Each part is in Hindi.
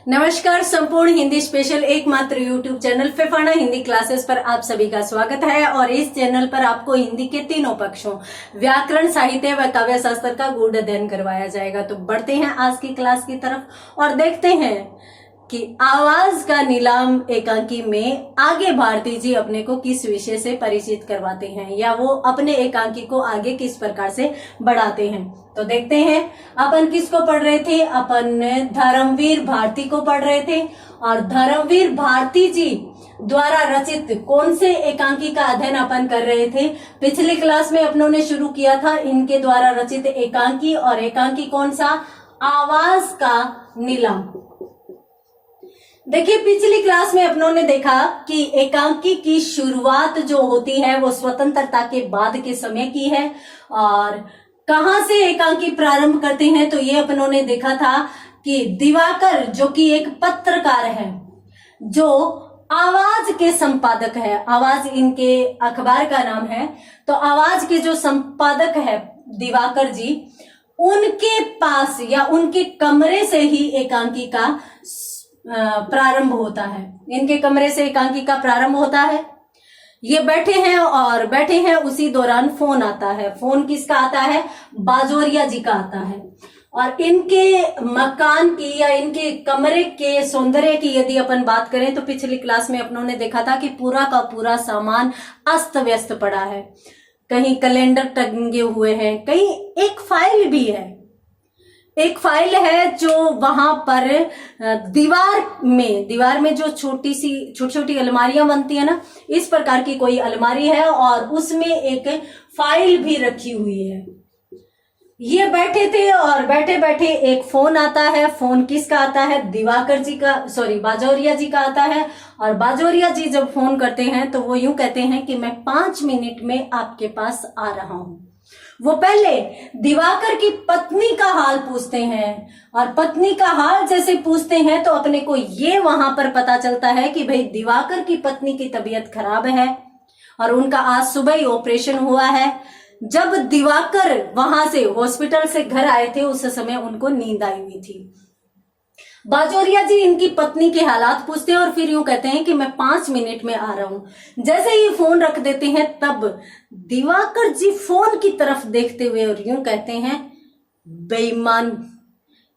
नमस्कार। संपूर्ण हिंदी स्पेशल एकमात्र YouTube channel Phefana Hindi classes पर आप सभी का स्वागत है। और इस चैनल पर आपको हिंदी के तीनों पक्षों व्याकरण, साहित्य व काव्य शास्त्र का गूढ़ अध्ययन करवाया जाएगा। तो बढ़ते हैं आज की क्लास की तरफ और देखते हैं कि आवाज का नीलाम एकांकी में आगे भारती जी अपने को किस विषय से परिचित करवाते हैं या वो अपने एकांकी को आगे किस प्रकार से बढ़ाते हैं। तो देखते हैं अपन किसको पढ़ रहे थे। अपन धर्मवीर भारती को पढ़ रहे थे और धर्मवीर भारती जी द्वारा रचित कौन से एकांकी का अध्ययन अपन कर रहे थे। पिछली क्लास में अपनों ने शुरू किया था इनके द्वारा रचित एकांकी, और एकांकी कौन सा? आवाज का नीलाम। देखिए पिछली क्लास में अपनों ने देखा कि एकांकी की शुरुआत जो होती है वो स्वतंत्रता के बाद के समय की है। और कहां से एकांकी प्रारंभ करते हैं तो ये अपनों ने देखा था कि दिवाकर जो कि एक पत्रकार है, जो आवाज के संपादक है, आवाज इनके अखबार का नाम है, तो आवाज के जो संपादक है दिवाकर जी, उनके पास या उनके कमरे से ही एकांकी का प्रारंभ होता है। इनके कमरे से एकांकी का प्रारंभ होता है। ये बैठे हैं उसी दौरान फोन आता है। फोन किसका आता है? बाजोरिया जी का आता है। और इनके मकान की या इनके कमरे के सौंदर्य की यदि अपन बात करें तो पिछली क्लास में अपनों ने देखा था कि पूरा का पूरा सामान अस्त व्यस्त पड़ा है। कहीं कैलेंडर टंगे हुए हैं, कहीं एक फाइल भी है। एक फाइल है जो वहां पर दीवार में जो छोटी छोटी अलमारियां बनती है ना, इस प्रकार की कोई अलमारी है और उसमें एक फाइल भी रखी हुई है। ये बैठे थे और बैठे बैठे एक फोन आता है। फोन किसका आता है? दिवाकर जी का, बाजोरिया जी का आता है। और बाजोरिया जी जब फोन करते हैं तो वो यूं कहते हैं कि मैं 5 मिनट में आपके पास आ रहा हूं। वो पहले दिवाकर की पत्नी का हाल पूछते हैं और पत्नी का हाल जैसे पूछते हैं तो अपने को ये वहां पर पता चलता है कि भाई दिवाकर की पत्नी की तबीयत खराब है और उनका आज सुबह ही ऑपरेशन हुआ है। जब दिवाकर वहां से हॉस्पिटल से घर आए थे उस समय उनको नींद आई हुई थी। बाजोरिया जी इनकी पत्नी के हालात पूछते हैं और फिर यूं कहते हैं कि मैं 5 मिनट में आ रहा हूं। जैसे ही फोन रख देते हैं तब दिवाकर जी फोन की तरफ देखते हुए और यूं कहते हैं, बेईमान,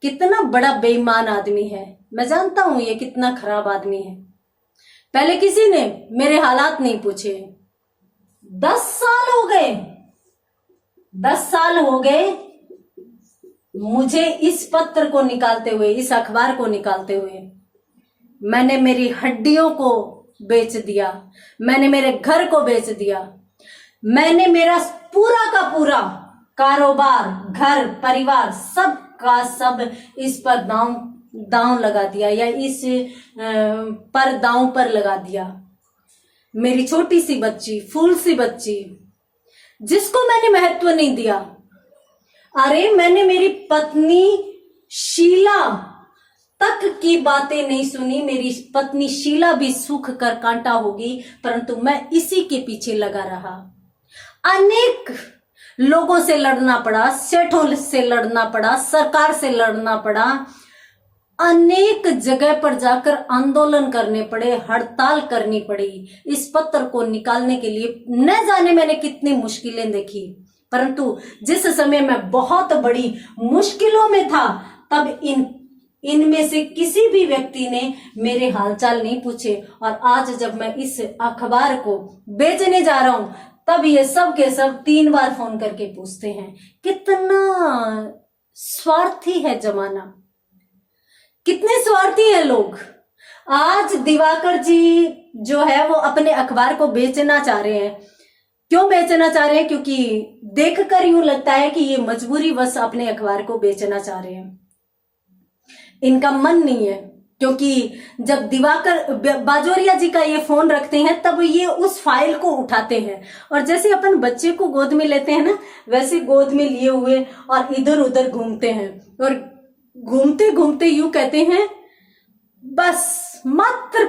कितना बड़ा बेईमान आदमी है। मैं जानता हूं ये कितना खराब आदमी है। पहले किसी ने मेरे हालात नहीं पूछे। 10 साल हो गए, 10 साल हो गए मुझे इस पत्र को निकालते हुए, इस अखबार को निकालते हुए। मैंने मेरी हड्डियों को बेच दिया, मैंने मेरे घर को बेच दिया, मैंने मेरा पूरा का पूरा कारोबार, घर, परिवार, सब का सब इस पर दांव लगा दिया या इस पर दांव पर लगा दिया। मेरी छोटी सी बच्ची, फूल सी बच्ची, जिसको मैंने महत्व नहीं दिया। अरे मैंने मेरी पत्नी शीला तक की बातें नहीं सुनी। मेरी पत्नी शीला भी सूख कर कांटा होगी, परंतु मैं इसी के पीछे लगा रहा। अनेक लोगों से लड़ना पड़ा, सेठों से लड़ना पड़ा, सरकार से लड़ना पड़ा, अनेक जगह पर जाकर आंदोलन करने पड़े, हड़ताल करनी पड़ी इस पत्र को निकालने के लिए। न जाने मैंने कितनी मुश्किलें देखी, परंतु जिस समय मैं बहुत बड़ी मुश्किलों में था तब इनमें से किसी भी व्यक्ति ने मेरे हालचाल नहीं पूछे। और आज जब मैं इस अखबार को बेचने जा रहा हूं तब ये सब के सब 3 बार फोन करके पूछते हैं। कितना स्वार्थी है जमाना, कितने स्वार्थी है लोग। आज दिवाकर जी जो है वो अपने अखबार को बेचना चाह रहे हैं। क्यों बेचना चाह रहे हैं? क्योंकि देखकर यूं लगता है कि ये मजबूरी वश अपने अखबार को बेचना चाह रहे हैं, इनका मन नहीं है। क्योंकि जब दिवाकर बाजोरिया जी का ये फोन रखते हैं तब ये उस फाइल को उठाते हैं और जैसे अपन बच्चे को गोद में लेते हैं ना, वैसे गोद में लिए हुए और इधर उधर घूमते हैं और घूमते घूमते यूं कहते हैं, बस मात्र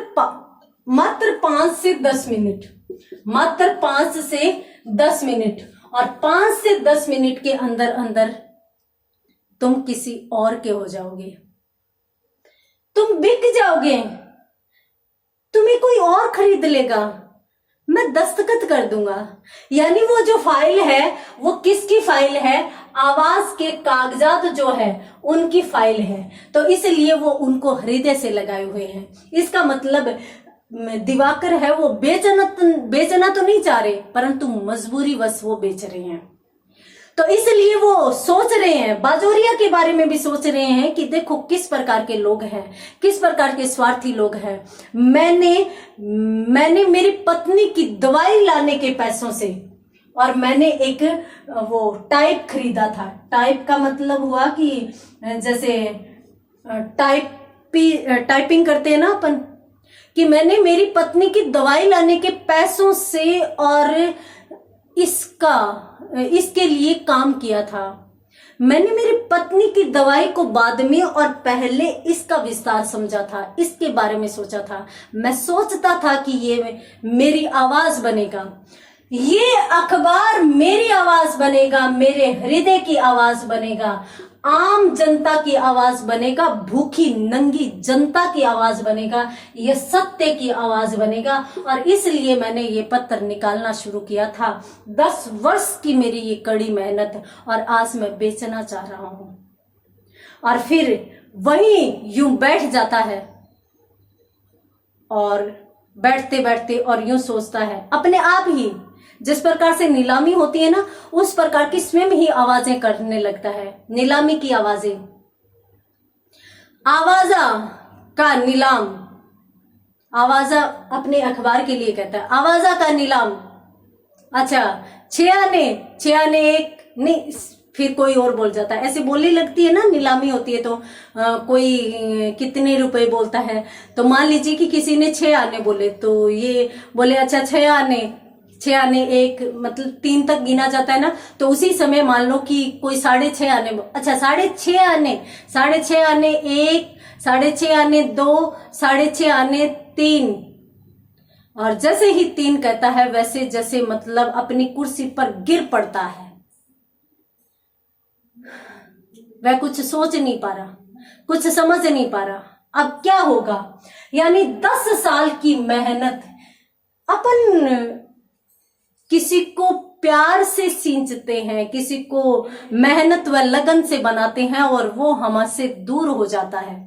5 से 10 मिनट, मात्र 5 से 10 मिनट, और 5 से 10 मिनट के अंदर अंदर तुम किसी और के हो जाओगे। तुम बिक जाओगे, तुम्हें कोई और खरीद लेगा, मैं दस्तखत कर दूंगा। यानी वो जो फाइल है वो किसकी फाइल है? आवाज के कागजात जो है उनकी फाइल है। तो इसलिए वो उनको हृदय से लगाए हुए हैं। इसका मतलब दिवाकर है वो बेचना तो नहीं चाह रहे, परंतु मजबूरी वश वो बेच रहे हैं। तो इसलिए वो सोच रहे हैं, बाजोरिया के बारे में भी सोच रहे हैं कि देखो किस प्रकार के लोग हैं, किस प्रकार के स्वार्थी लोग हैं। मैंने मेरी पत्नी की दवाई लाने के पैसों से, और मैंने एक वो टाइप खरीदा था। टाइप का मतलब हुआ कि जैसे टाइपिंग करते हैं ना अपन, कि मैंने मेरी पत्नी की दवाई लाने के पैसों से और इसके लिए काम किया था। मैंने मेरी पत्नी की दवाई को बाद में और पहले इसका विस्तार समझा था, इसके बारे में सोचा था। मैं सोचता था कि ये मेरी आवाज बनेगा, ये अखबार मेरी आवाज बनेगा, मेरे हृदय की आवाज बनेगा, आम जनता की आवाज बनेगा, भूखी नंगी जनता की आवाज बनेगा, ये सत्य की आवाज बनेगा। और इसलिए मैंने ये पत्र निकालना शुरू किया था। 10 वर्ष की मेरी ये कड़ी मेहनत, और आज मैं बेचना चाह रहा हूं। और फिर वहीं यूं बैठ जाता है, और बैठते बैठते और यूं सोचता है अपने आप ही, जिस प्रकार से नीलामी होती है ना, उस प्रकार की स्वयं ही आवाजें करने लगता है। नीलामी की आवाजें, आवाजा का नीलाम, आवाजा अपने अखबार के लिए कहता है, आवाजा का नीलाम। अच्छा, 6 आने एक नहीं, फिर कोई और बोल जाता है। ऐसे बोलने लगती है ना, नीलामी होती है तो कोई कितने रुपए बोलता है। तो मान लीजिए कि किसी ने 6 आने बोले, तो ये बोले अच्छा 6 आने एक, मतलब 3 तक गिना जाता है ना। तो उसी समय मान लो कि कोई 6.5 आने, अच्छा 6.5 आने, 6.5 आने 1, 6.5 आने 2, 6.5 आने 3। और जैसे ही 3 कहता है, वैसे जैसे मतलब अपनी कुर्सी पर गिर पड़ता है। वह कुछ सोच नहीं पा रहा, कुछ समझ नहीं पा रहा, अब क्या होगा। यानी 10 साल की मेहनत, अपन किसी को प्यार से सींचते हैं, किसी को मेहनत व लगन से बनाते हैं, और वो हमसे दूर हो जाता है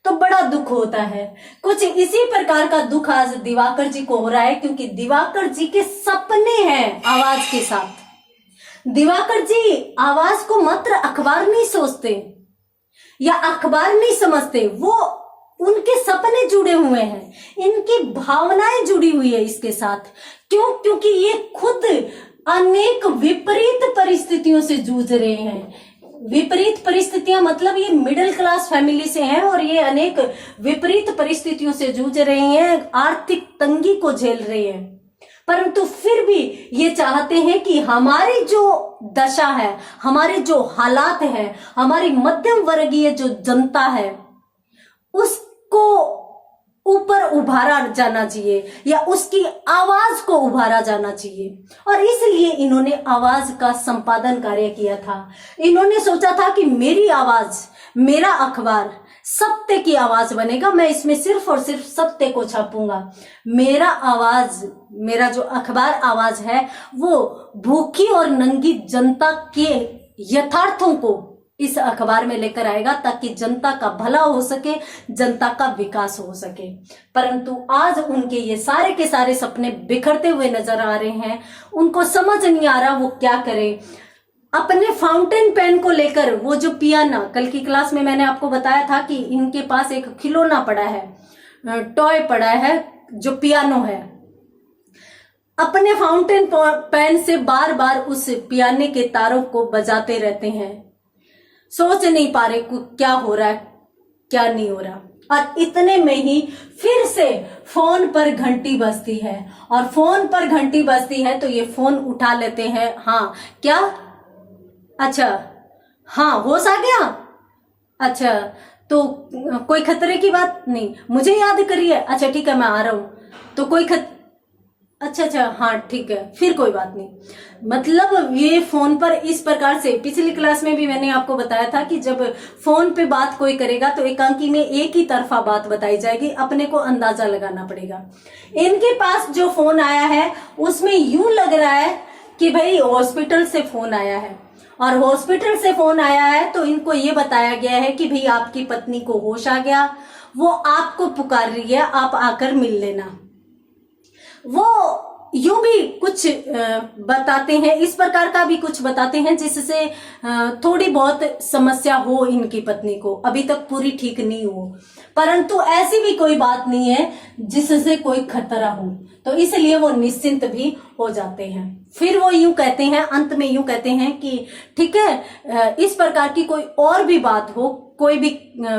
तो बड़ा दुख होता है। कुछ इसी प्रकार का दुख आज दिवाकर जी को हो रहा है, क्योंकि दिवाकर जी के सपने हैं आवाज के साथ। दिवाकर जी आवाज को मात्र अखबार नहीं सोचते या अखबार नहीं समझते, वो उनके सपने जुड़े हुए हैं, इनकी भावनाएं जुड़ी हुई है इसके साथ। क्यों? क्योंकि ये खुद अनेक विपरीत परिस्थितियों से जूझ रहे हैं। विपरीत परिस्थितियां मतलब ये मिडिल क्लास फैमिली से हैं, और ये अनेक विपरीत परिस्थितियों से जूझ रहे हैं, आर्थिक तंगी को झेल रहे हैं। परंतु फिर भी ये चाहते हैं कि हमारी जो दशा है, हमारे जो हालात हैं, हमारी मध्यम वर्गीय जो जनता है, उसको ऊपर उभारा जाना चाहिए, या उसकी आवाज को उभारा जाना चाहिए। और इसलिए इन्होंने आवाज का संपादन कार्य किया था। इन्होंने सोचा था कि मेरी आवाज, मेरा अखबार सत्य की आवाज बनेगा, मैं इसमें सिर्फ और सिर्फ सत्य को छापूंगा। मेरा आवाज, मेरा जो अखबार आवाज है, वो भूखी और नंगी जनता के यथार्थों को इस अखबार में लेकर आएगा, ताकि जनता का भला हो सके, जनता का विकास हो सके। परंतु आज उनके ये सारे के सारे सपने बिखरते हुए नजर आ रहे हैं। उनको समझ नहीं आ रहा वो क्या करे। अपने फाउंटेन पेन को लेकर, वो जो पियानो, कल की क्लास में मैंने आपको बताया था कि इनके पास एक खिलौना पड़ा है, टॉय पड़ा है, जो पियानो है। अपने फाउंटेन पेन से बार बार उस पियानो के तारों को बजाते रहते हैं। सोच नहीं पा रहे क्या हो रहा है, क्या नहीं हो रहा। और इतने में ही फिर से फोन पर घंटी बजती है, और फोन पर घंटी बजती है तो ये फोन उठा लेते हैं। हाँ, क्या? अच्छा, हाँ, होश आ गया। अच्छा, तो कोई खतरे की बात नहीं, मुझे याद करिए। अच्छा ठीक है, मैं आ रहा हूं। तो अच्छा अच्छा, हाँ ठीक है, फिर कोई बात नहीं। मतलब ये फोन पर इस प्रकार से, पिछली क्लास में भी मैंने आपको बताया था कि जब फोन पे बात कोई करेगा तो एकांकी में एक ही तरफा बात बताई जाएगी, अपने को अंदाजा लगाना पड़ेगा। इनके पास जो फोन आया है उसमें यूं लग रहा है कि भाई हॉस्पिटल से फोन आया है, और हॉस्पिटल से फोन आया है तो इनको ये बताया गया है कि भाई आपकी पत्नी को होश आ गया, वो आपको पुकार रही है, आप आकर मिल लेना। वो यूं भी कुछ बताते हैं, इस प्रकार का भी कुछ बताते हैं जिससे थोड़ी बहुत समस्या हो इनकी पत्नी को, अभी तक पूरी ठीक नहीं हो, परंतु ऐसी भी कोई बात नहीं है जिससे कोई खतरा हो, तो इसलिए वो निश्चिंत भी हो जाते हैं। फिर वो यूं कहते हैं, अंत में यूं कहते हैं कि ठीक है, इस प्रकार की कोई और भी बात हो, कोई भी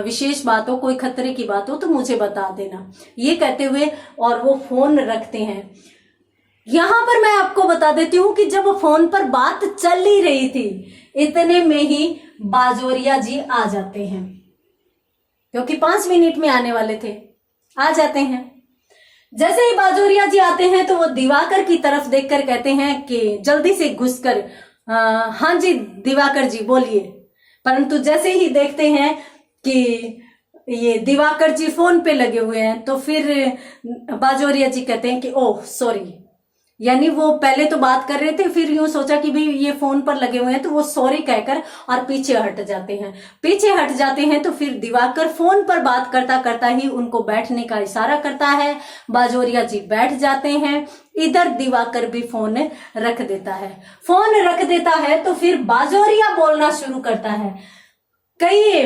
विशेष बात हो, कोई खतरे की बात हो तो मुझे बता देना, ये कहते हुए और वो फोन रखते हैं। यहां पर मैं आपको बता देती हूं कि जब फोन पर बात चल ही रही थी, इतने में ही बाजोरिया जी आ जाते हैं, क्योंकि 5 मिनट में आने वाले थे, आ जाते हैं। जैसे ही बाजोरिया जी आते हैं तो वो दिवाकर की तरफ देखकर कहते हैं कि जल्दी से घुसकर, हाँ जी दिवाकर जी बोलिए। परंतु जैसे ही देखते हैं कि ये दिवाकर जी फोन पे लगे हुए हैं तो फिर बाजोरिया जी कहते हैं कि ओह सॉरी, यानी वो पहले तो बात कर रहे थे, फिर यूं सोचा कि भाई ये फोन पर लगे हुए हैं तो वो सॉरी कहकर और पीछे हट जाते हैं। पीछे हट जाते हैं तो फिर दिवाकर फोन पर बात करता करता ही उनको बैठने का इशारा करता है, बाजोरिया जी बैठ जाते हैं। इधर दिवाकर भी फोन रख देता है। फोन रख देता है तो फिर बाजोरिया बोलना शुरू करता है, कहिए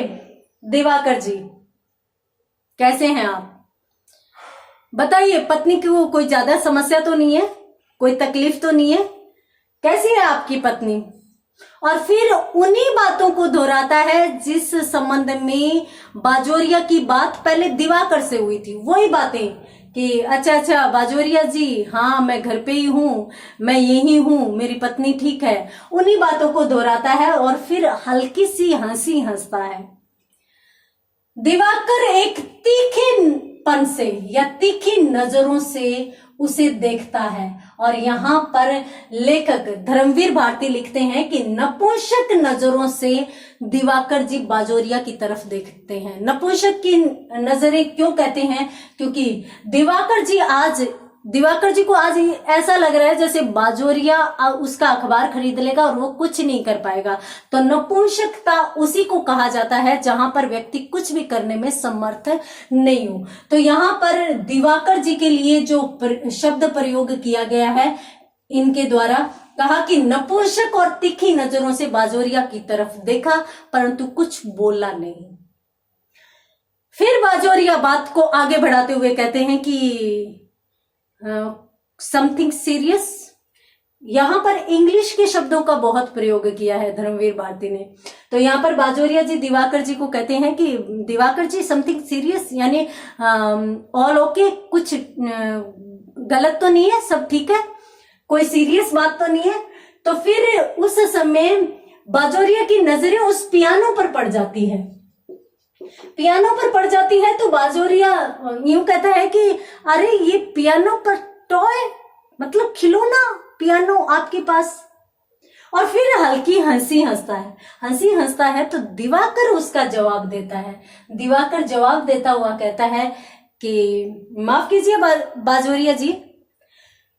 दिवाकर जी कैसे हैं आप, बताइए पत्नी को कोई ज्यादा समस्या तो नहीं है, कोई तकलीफ तो नहीं है, कैसी है आपकी पत्नी। और फिर उन्हीं बातों को दोहराता है जिस संबंध में बाजोरिया की बात पहले दिवाकर से हुई थी, वही बातें कि अच्छा अच्छा बाजोरिया जी, हाँ मैं घर पे ही हूँ, मैं यही हूँ, मेरी पत्नी ठीक है, उन्हीं बातों को दोहराता है और फिर हल्की सी हंसी हंसता है। दिवाकर एक तीखेपन से या तीखी नजरों से उसे देखता है, और यहाँ पर लेखक धर्मवीर भारती लिखते हैं कि नपुंसक नजरों से दिवाकर जी बाजोरिया की तरफ देखते हैं। नपुंसक की नजरें क्यों कहते हैं, क्योंकि दिवाकर जी को आज ऐसा लग रहा है जैसे बाजोरिया उसका अखबार खरीद लेगा और वो कुछ नहीं कर पाएगा। तो नपुंसकता उसी को कहा जाता है जहां पर व्यक्ति कुछ भी करने में समर्थ नहीं हो। तो यहाँ पर दिवाकर जी के लिए जो शब्द प्रयोग किया गया है इनके द्वारा, कहा कि नपुंसक और तीखी नजरों से बाजोरिया की तरफ देखा परंतु कुछ बोला नहीं। फिर बाजोरिया बात को आगे बढ़ाते हुए कहते हैं कि समथिंग सीरियस, यहां पर इंग्लिश के शब्दों का बहुत प्रयोग किया है धर्मवीर भारती ने। तो यहाँ पर बाजोरिया जी दिवाकर जी को कहते हैं कि दिवाकर जी समथिंग सीरियस, यानी ऑल ओके, कुछ गलत तो नहीं है, सब ठीक है, कोई सीरियस बात तो नहीं है। तो फिर उस समय बाजोरिया की नजरें उस पियानो पर पड़ जाती है, पियानो पर पड़ जाती है। तो बाजोरिया यूं कहता है कि अरे ये पियानो पर टॉय, मतलब खिलौना पियानो आपके पास, और फिर हल्की हंसी हंसता है। तो दिवाकर उसका जवाब देता है। दिवाकर जवाब देता हुआ कहता है कि माफ कीजिए बाजोरिया जी,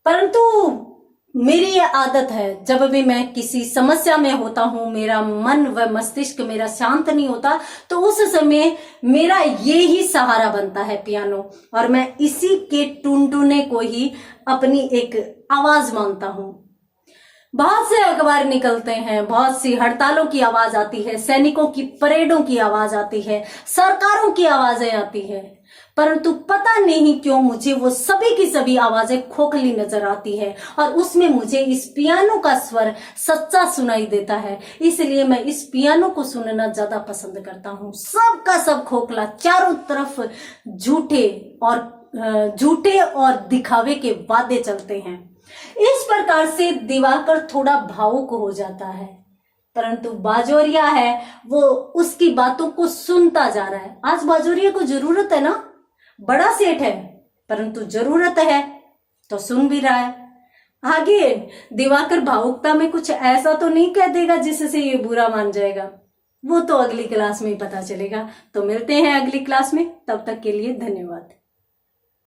परंतु मेरी ये आदत है, जब भी मैं किसी समस्या में होता हूं, मेरा मन व मस्तिष्क मेरा शांत नहीं होता, तो उस समय मेरा ये ही सहारा बनता है पियानो, और मैं इसी के टुनटुने को ही अपनी एक आवाज मानता हूं। बहुत से अखबार निकलते हैं, बहुत सी हड़तालों की आवाज आती है, सैनिकों की परेडों की आवाज आती है, सरकारों की आवाजें आती है, परंतु पता नहीं क्यों मुझे वो सभी की सभी आवाजें खोखली नजर आती है, और उसमें मुझे इस पियानो का स्वर सच्चा सुनाई देता है। इसलिए मैं इस पियानो को सुनना ज्यादा पसंद करता हूँ। सबका सब खोखला, चारों तरफ झूठे और दिखावे के वादे चलते हैं। इस प्रकार से दिवाकर थोड़ा भावुक हो जाता है, परंतु बाजोरिया है वो उसकी बातों को सुनता जा रहा है। आज बाजोरिया को जरूरत है ना, बड़ा सेठ है परंतु जरूरत है, तो सुन भी रहा है। आगे दिवाकर भावुकता में कुछ ऐसा तो नहीं कह देगा जिससे ये बुरा मान जाएगा, वो तो अगली क्लास में ही पता चलेगा। तो मिलते हैं अगली क्लास में, तब तक के लिए धन्यवाद।